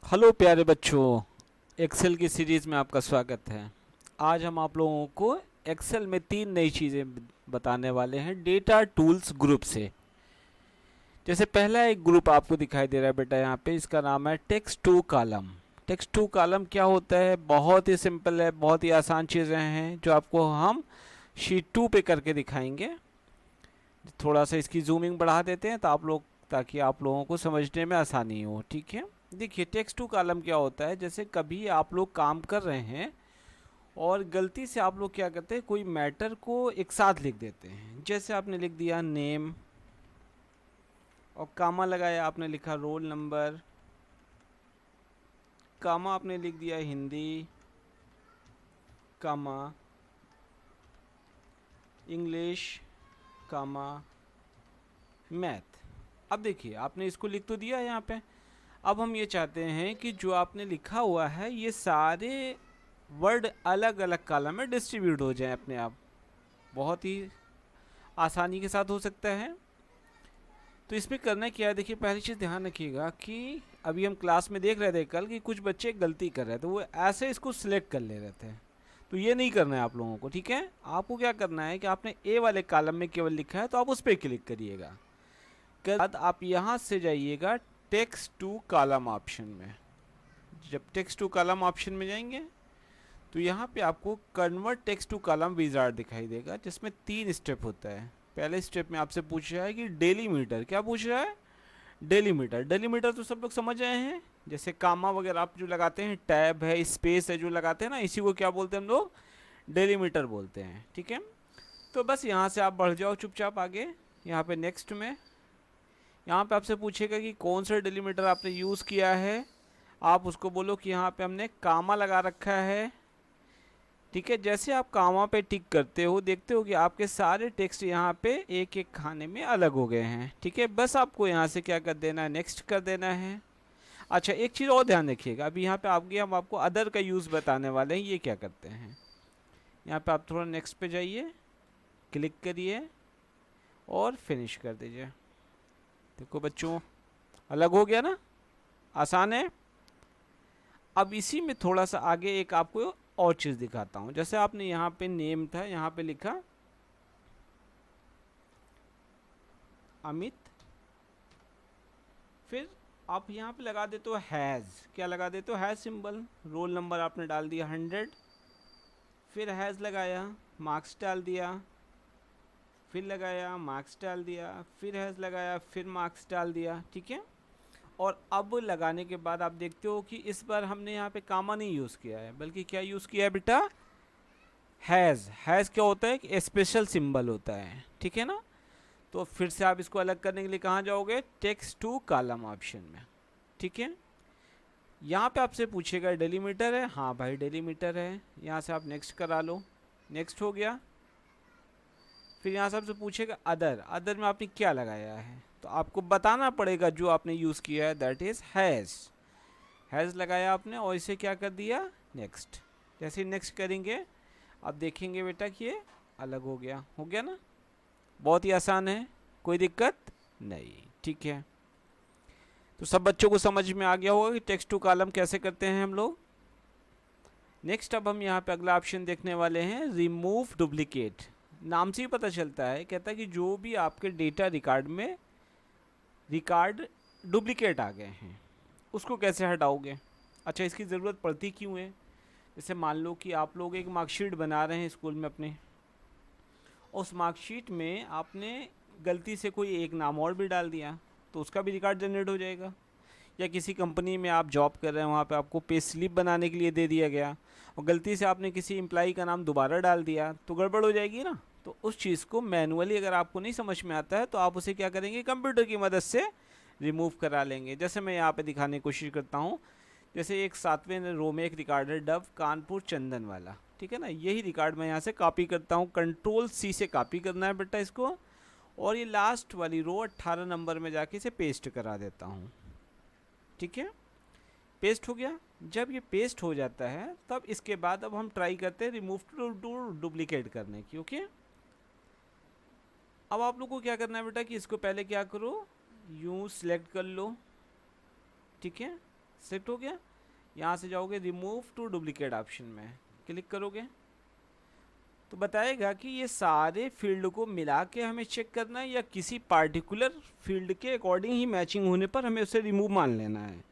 Hello प्यारे बच्चों, Excel की सीरीज़ में आपका स्वागत है। आज हम आप लोगों को एक्सेल में तीन नई चीज़ें बताने वाले हैं डेटा टूल्स ग्रुप से। जैसे पहला एक ग्रुप आपको दिखाई दे रहा है बेटा यहाँ पे, इसका नाम है text to column. Text to column क्या होता है? बहुत ही सिंपल है, बहुत ही आसान चीज़ें हैं जो आपको हम शीट 2 पे करके दिखाएंगे। थोड़ा सा इसकी जूमिंग बढ़ा देते हैं तो आप लोग, ताकि आप लोगों को समझने में आसानी हो। ठीक है, देखिए टेक्स्ट टू कॉलम क्या होता है। जैसे कभी आप लोग काम कर रहे हैं और गलती से आप लोग क्या करते हैं, कोई मैटर को एक साथ लिख देते हैं। जैसे आपने लिख दिया नेम और कामा लगाया, आपने लिखा रोल नंबर, कामा आपने लिख दिया हिंदी, कामा इंग्लिश, कामा मैथ। अब देखिए आपने इसको लिख तो दिया यहाँ पे। अब हम ये चाहते हैं कि जो आपने लिखा हुआ है ये सारे वर्ड अलग अलग कॉलम में डिस्ट्रीब्यूट हो जाएं अपने आप। बहुत ही आसानी के साथ हो सकता है। तो इसमें करना क्या है, देखिए पहली चीज़ ध्यान रखिएगा कि अभी हम क्लास में देख रहे थे कल कि कुछ बच्चे गलती कर रहे थे, वो ऐसे इसको सिलेक्ट कर ले रहे थे। तो ये नहीं करना है आप लोगों को। ठीक है, आपको क्या करना है कि आपने ए वाले कॉलम में केवल लिखा है तो आप उस पर क्लिक करिएगा। के बाद आप यहाँ से जाइएगा टेक्स्ट टू कॉलम ऑप्शन में। जब टेक्स्ट टू कॉलम ऑप्शन में जाएंगे तो यहाँ पे आपको convert text to column wizard दिखाई देगा, जिसमें 3 स्टेप होता है। पहले स्टेप में आपसे पूछ रहा है कि डेलीमीटर, क्या पूछ रहा है? डेलीमीटर। डेलीमीटर तो सब लोग समझ आए हैं। जैसे कामा वगैरह आप जो लगाते हैं, टैब है, स्पेस है जो लगाते हैं ना, इसी को क्या बोलते हैं हम लोग? डेलीमीटर बोलते हैं। ठीक है, तो बस यहाँ से आप बढ़ जाओ चुपचाप आगे। यहाँ पे नेक्स्ट में यहाँ पे आपसे पूछेगा कि कौन सा डेलीमीटर आपने यूज़ किया है। आप उसको बोलो कि यहाँ पे हमने कामा लगा रखा है। ठीक है, जैसे आप कामा पे टिक करते हो देखते हो कि आपके सारे टेक्स्ट यहाँ पे एक एक खाने में अलग हो गए हैं। ठीक है, बस आपको यहाँ से क्या कर देना है, नेक्स्ट कर देना है। अच्छा, एक चीज़ और ध्यान रखिएगा, अभी यहाँ पे आगे हम आपको अदर का यूज़ बताने वाले हैं। ये क्या करते हैं, यहाँ पे आप थोड़ा नेक्स्ट पे जाइए, क्लिक करिए और फिनिश कर दीजिए। देखो बच्चों, अलग हो गया ना, आसान है। अब इसी में थोड़ा सा आगे एक आपको और चीज़ दिखाता हूँ। जैसे आपने यहाँ पे नेम था, यहाँ पे लिखा अमित, फिर आप यहाँ पे लगा देते हो हैज़। क्या लगा देते हो? Has symbol. रोल नंबर आपने डाल दिया 100, फिर हैज़ लगाया, मार्क्स डाल दिया, फिर लगाया, मार्क्स डाल दिया, फिर हैज़ लगाया, फिर मार्क्स डाल दिया। ठीक है, और अब लगाने के बाद आप देखते हो कि इस बार हमने यहाँ पे कामा नहीं यूज़ किया है, बल्कि क्या यूज़ किया है बेटा? हैज़। हैज़ क्या होता है? एक स्पेशल सिंबल होता है। ठीक है ना, तो फिर से आप इसको अलग करने के लिए कहाँ जाओगे? टेक्स्ट टू कॉलम ऑप्शन में। ठीक है, यहाँ पे आपसे पूछेगा डेलीमीटर है, हाँ भाई डेलीमीटर है, यहाँ से आप नेक्स्ट करा लो। नेक्स्ट हो गया। फिर यहाँ से आपसे पूछेगा अदर। अदर में आपने क्या लगाया है, तो आपको बताना पड़ेगा जो आपने यूज़ किया है, दैट इज़ हैज़। हैज़ लगाया आपने और इसे क्या कर दिया? नेक्स्ट। जैसे नेक्स्ट करेंगे अब देखेंगे बेटा कि ये अलग हो गया ना। बहुत ही आसान है, कोई दिक्कत नहीं। ठीक है, तो सब बच्चों को समझ में आ गया होगा कि टेक्स्ट टू कॉलम कैसे करते हैं हम लोग। नेक्स्ट अब हम यहाँ पे अगला ऑप्शन देखने वाले हैं, रिमूव डुप्लीकेट। नाम से ही पता चलता है, कहता है कि जो भी आपके डेटा रिकॉर्ड में रिकॉर्ड डुप्लीकेट आ गए हैं उसको कैसे हटाओगे। अच्छा, इसकी ज़रूरत पड़ती क्यों है? जैसे मान लो कि आप लोग एक मार्कशीट बना रहे हैं स्कूल में अपने, उस मार्कशीट में आपने गलती से कोई एक नाम और भी डाल दिया तो उसका भी रिकॉर्ड जनरेट हो जाएगा। या किसी कंपनी में आप जॉब कर रहे हैं, वहाँ पे आपको पे स्लिप बनाने के लिए दे दिया गया और गलती से आपने किसी एम्प्लॉई का नाम दोबारा डाल दिया तो गड़बड़ हो जाएगी ना। तो उस चीज़ को मैनुअली अगर आपको नहीं समझ में आता है तो आप उसे क्या करेंगे, कंप्यूटर की मदद से रिमूव करा लेंगे। जैसे मैं यहाँ पे दिखाने की कोशिश करता हूँ। जैसे एक 7वें रो में एक रिकॉर्ड है, डव कानपुर चंदन वाला। ठीक है ना, यही रिकॉर्ड मैं यहाँ से कॉपी करता हूँ, कंट्रोल सी से कॉपी करना है बेटा इसको। और ये लास्ट वाली रो 18 नंबर में जाके इसे पेस्ट करा देता हूँ। ठीक है, पेस्ट हो गया। जब ये पेस्ट हो जाता है तब इसके बाद अब हम ट्राई करते हैं रिमूव टू डुप्लीकेट करने की। ओके, अब आप लोग को क्या करना है बेटा कि इसको पहले क्या करो, यूँ सिलेक्ट कर लो। ठीक है, सेलेक्ट हो गया। यहाँ से जाओगे रिमूव टू डुप्लीकेट ऑप्शन में क्लिक करोगे तो बताएगा कि ये सारे फील्ड को मिला के हमें चेक करना है या किसी पार्टिकुलर फील्ड के अकॉर्डिंग ही मैचिंग होने पर हमें उसे रिमूव मान लेना है।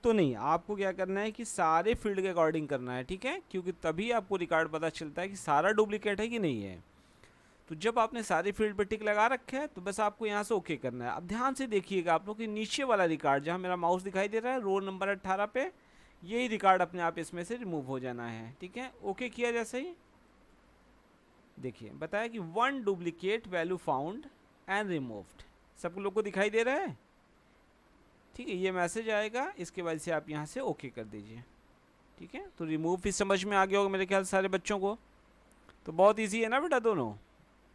तो नहीं, आपको क्या करना है कि सारे फील्ड के अकॉर्डिंग करना है, ठीक है, क्योंकि तभी आपको रिकॉर्ड पता चलता है कि सारा डुप्लीकेट है कि नहीं है। तो जब आपने सारे फील्ड पर टिक लगा रखे है तो बस आपको यहाँ से ओके करना है। अब ध्यान से देखिएगा आप लोग कि नीचे वाला रिकॉर्ड जहाँ मेरा माउस दिखाई दे रहा है रोल नंबर 18 पे, यही रिकॉर्ड अपने आप इसमें से रिमूव हो जाना है, ठीक है। ओके किया जैसे ही देखिए बताया कि 1 duplicate value found and removed, सब लोग को दिखाई दे रहा है, ठीक है। ये मैसेज आएगा, इसके वजह से आप यहाँ से ओके कर दीजिए, ठीक है। तो रिमूव भी समझ में आ गया होगा मेरे ख्याल सारे बच्चों को। तो बहुत इजी है ना बेटा दोनों।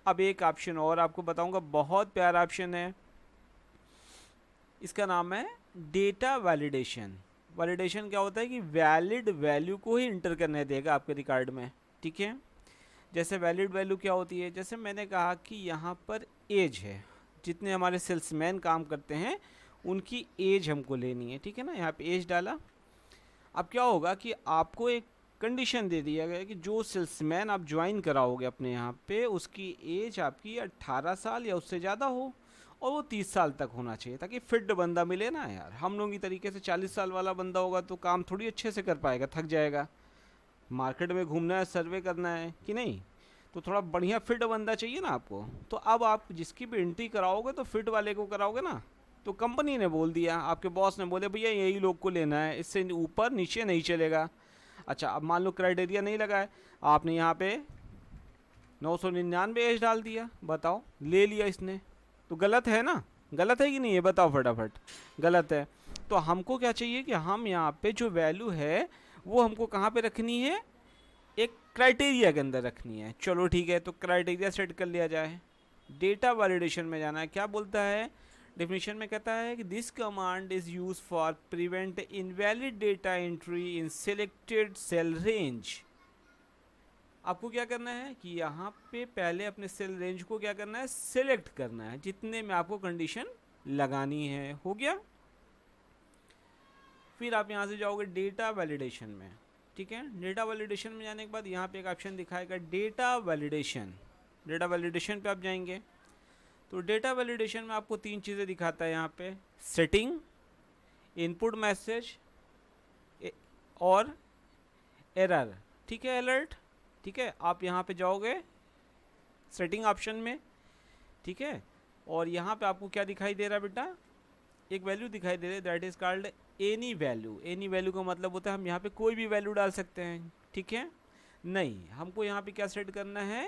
अब एक ऑप्शन और आपको बताऊंगा, बहुत प्यारा ऑप्शन है, इसका नाम है डेटा वैलिडेशन। वैलिडेशन क्या होता है कि वैलिड वैल्यू को ही इंटर करने देगा आपके रिकॉर्ड में, ठीक है। जैसे वैलिड वैल्यू क्या होती है, जैसे मैंने कहा कि यहाँ पर एज है, जितने हमारे सेल्समैन काम करते हैं उनकी एज हमको लेनी है, ठीक है ना। यहाँ पे एज डाला। अब क्या होगा कि आपको एक कंडीशन दे दिया गया कि जो सेल्समैन आप ज्वाइन कराओगे अपने यहाँ पे उसकी एज आपकी 18 साल या उससे ज़्यादा हो और वो 30 साल तक होना चाहिए, ताकि फिट बंदा मिले ना यार। हम लोग की तरीके से 40 साल वाला बंदा होगा तो काम थोड़ी अच्छे से कर पाएगा, थक जाएगा। मार्केट में घूमना है, सर्वे करना है कि नहीं, तो थोड़ा बढ़िया फिट बंदा चाहिए ना आपको। तो अब आप जिसकी भी एंट्री कराओगे तो फिट वाले को कराओगे ना। तो कंपनी ने बोल दिया, आपके बॉस ने बोले भैया यही लोग को लेना है, इससे ऊपर नीचे नहीं चलेगा। अच्छा, अब मान लो क्राइटेरिया नहीं लगा है, आपने यहाँ पे 999 एज डाल दिया, बताओ ले लिया इसने, तो गलत है ना, गलत है कि नहीं है, बताओ फटाफट। गलत है। तो हमको क्या चाहिए कि हम यहाँ पे जो वैल्यू है वो हमको कहाँ पे रखनी है, एक क्राइटेरिया के अंदर रखनी है। चलो ठीक है, तो क्राइटेरिया सेट कर लिया जाए। डेटा वैलिडेशन में जाना है, क्या बोलता है डेफिनेशन में, कहता है कि this command is use for prevent invalid data entry in selected cell range. आपको क्या करना है कि यहाँ पे पहले अपने सेल रेंज को क्या करना है, सिलेक्ट करना है, जितने में आपको कंडीशन लगानी है। हो गया। फिर आप यहाँ से जाओगे डेटा वैलिडेशन में, ठीक है। डेटा वैलिडेशन में जाने के बाद यहाँ पे एक ऑप्शन दिखाएगा डेटा वैलिडेशन। डेटा वैलिडेशन पे आप जाएंगे तो डेटा वैलिडेशन में आपको 3 चीज़ें दिखाता है यहाँ पे, सेटिंग, इनपुट मैसेज और एरर, ठीक है, अलर्ट, ठीक है। आप यहाँ पे जाओगे सेटिंग ऑप्शन में, ठीक है, और यहाँ पे आपको क्या दिखाई दे रहा है बेटा, एक वैल्यू दिखाई दे रही है, that is called any value. Any value का मतलब होता है हम यहाँ पे कोई भी वैल्यू डाल सकते हैं, ठीक है। नहीं, हमको यहाँ पे क्या सेट करना है,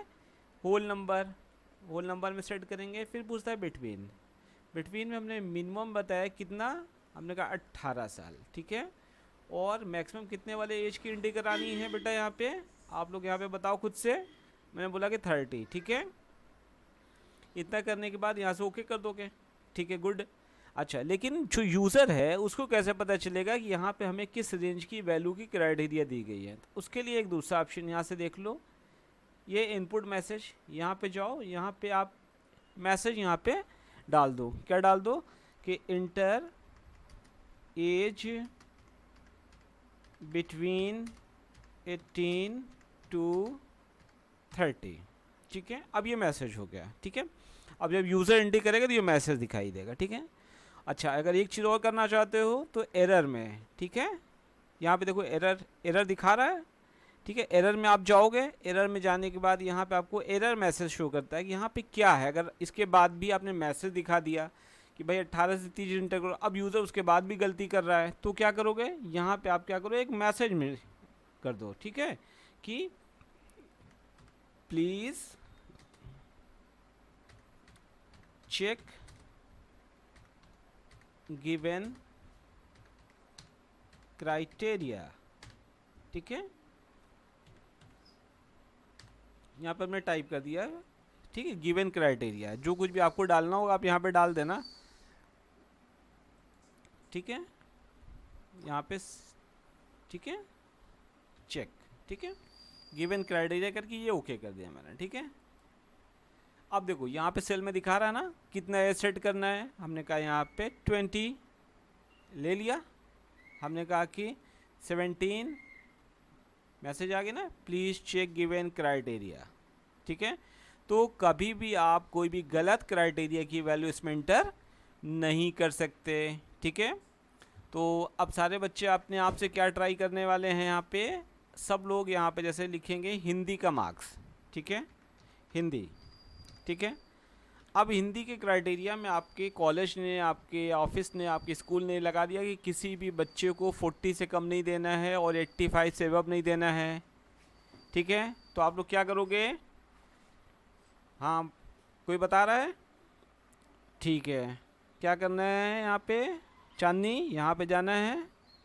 होल नंबर। होल नंबर में सेट करेंगे। फिर पूछता है बिटवीन। बिटवीन में हमने मिनिमम बताया कितना, हमने कहा 18 साल, ठीक है। और मैक्सिमम कितने वाले एज की एंट्री करानी है बेटा, यहाँ पे आप लोग यहाँ पे बताओ खुद से, मैंने बोला कि 30, ठीक है। इतना करने के बाद यहाँ से ओके कर दोगे, ठीक है, गुड। अच्छा, लेकिन जो यूज़र है उसको कैसे पता चलेगा कि यहाँ पे हमें किस रेंज की वैल्यू की क्राइटेरिया दी गई है। तो उसके लिए एक दूसरा ऑप्शन यहाँ से देख लो, ये इनपुट मैसेज। यहाँ पे जाओ, यहाँ पे आप मैसेज यहाँ पे डाल दो। क्या डाल दो कि इंटर एज बिटवीन 18 to 30, ठीक है। अब ये मैसेज हो गया, ठीक है। अब जब यूज़र एंट्री करेगा तो ये मैसेज दिखाई देगा, ठीक है। अच्छा, अगर एक चीज़ और करना चाहते हो तो एरर में, ठीक है, यहाँ पे देखो एरर दिखा रहा है, ठीक है। एरर में आप जाओगे, एरर में जाने के बाद यहाँ पे आपको एरर मैसेज शो करता है कि यहाँ पे क्या है। अगर इसके बाद भी आपने मैसेज दिखा दिया कि भाई 18 से 30 इंटर करो, अब यूज़र उसके बाद भी गलती कर रहा है, तो क्या करोगे, यहाँ पे आप क्या करो, एक मैसेज में कर दो, ठीक है, कि प्लीज़ चेक गिवन क्राइटेरिया, ठीक है। यहाँ पर मैं टाइप कर दिया, ठीक है, गिवन क्राइटेरिया। जो कुछ भी आपको डालना होगा आप यहाँ पे डाल देना, ठीक है, यहाँ पे, ठीक है, चेक, ठीक है, गिवन क्राइटेरिया करके ये ओके कर दिया मैंने, ठीक है। अब देखो यहाँ पे सेल में दिखा रहा है ना कितना एज सेट करना है, हमने कहा यहाँ पे 20 ले लिया, हमने कहा कि 17 मैसेज आ गया ना, प्लीज़ चेक गिवन क्राइटेरिया, ठीक है। तो कभी भी आप कोई भी गलत क्राइटेरिया की वैल्यू इसमें इंटर नहीं कर सकते, ठीक है। तो अब सारे बच्चे अपने आप से क्या ट्राई करने वाले हैं, यहाँ पे सब लोग यहाँ पे जैसे लिखेंगे हिंदी का मार्क्स, ठीक है, हिंदी, ठीक है। अब हिंदी के क्राइटेरिया में आपके कॉलेज ने, आपके ऑफिस ने, आपके स्कूल ने लगा दिया कि किसी भी बच्चे को 40 से कम नहीं देना है और 85 से अबव नहीं देना है, ठीक है। तो आप लोग क्या करोगे, हाँ कोई बता रहा है, ठीक है। क्या करना है यहाँ पे चांदनी, यहाँ पे जाना है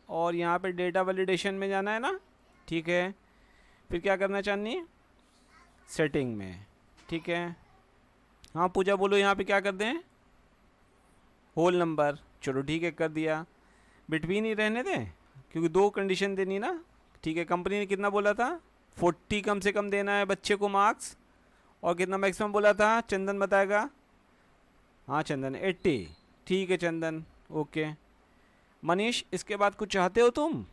और यहाँ पे डेटा वैलिडेशन में जाना है ना, ठीक है। फिर क्या करना है चांदनी, सेटिंग में, ठीक है। हाँ पूजा बोलो यहाँ पे क्या कर दें, होल नंबर, चलो ठीक है कर दिया। बिटवीन ही रहने दें क्योंकि 2 कंडीशन देनी ना, ठीक है। कंपनी ने कितना बोला था, 40 कम से कम देना है बच्चे को मार्क्स, और कितना मैक्सिमम बोला था, चंदन बताएगा। हाँ चंदन 80, ठीक है चंदन, ओके। मनीष इसके बाद कुछ चाहते हो तुम,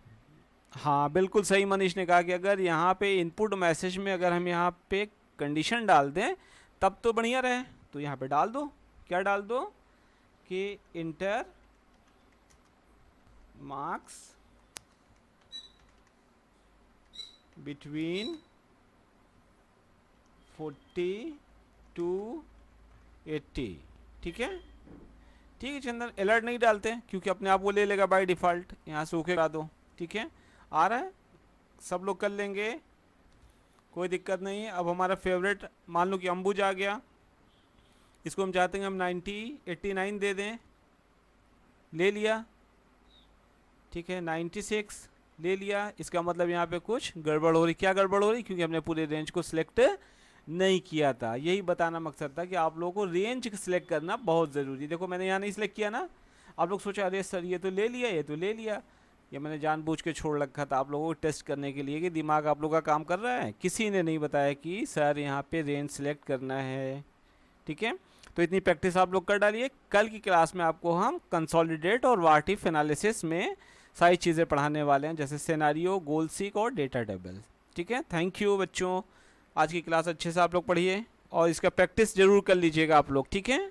हाँ बिल्कुल सही, मनीष ने कहा कि अगर यहाँ पे इनपुट मैसेज में अगर हम यहाँ पे कंडीशन डाल दें तब तो बढ़िया रहे, तो यहाँ पे डाल दो, क्या डाल दो कि इंटर मार्क्स बिटवीन 40 to 80, ठीक है, ठीक है चंदन। अलर्ट नहीं डालते क्योंकि अपने आप वो ले लेगा बाय डिफ़ॉल्ट, यहाँ से ओके करा दो, ठीक है। आ रहा है, सब लोग कर लेंगे, कोई दिक्कत नहीं है। अब हमारा फेवरेट मान लो कि अंबुज आ गया, इसको हम चाहते हैं हम 89 दे दें, ले लिया, ठीक है। 96 ले लिया, इसका मतलब यहाँ पे कुछ गड़बड़ हो रही, क्या गड़बड़ हो रही, क्योंकि हमने पूरे रेंज को सिलेक्ट नहीं किया था। यही बताना मकसद था कि आप लोगों को रेंज सिलेक्ट करना बहुत ज़रूरी। देखो मैंने यहाँ नहीं सिलेक्ट किया ना, आप लोग सोचा अरे सर ये तो ले लिया, ये तो ले लिया, ये मैंने जानबूझ के छोड़ रखा था आप लोगों को टेस्ट करने के लिए कि दिमाग आप लोगों का काम कर रहा है। किसी ने नहीं बताया कि सर यहाँ पे रेंज सिलेक्ट करना है, ठीक है। तो इतनी प्रैक्टिस आप लोग कर डालिए। कल की क्लास में आपको हम कंसोलिडेट और व्हाट इफ एनालिसिस में सारी चीज़ें पढ़ाने वाले हैं, जैसे सिनेरियो, गोल सीक और डेटा टेबल, ठीक है। थैंक यू बच्चों, आज की क्लास अच्छे से आप लोग पढ़िए और इसका प्रैक्टिस ज़रूर कर लीजिएगा आप लोग, ठीक है।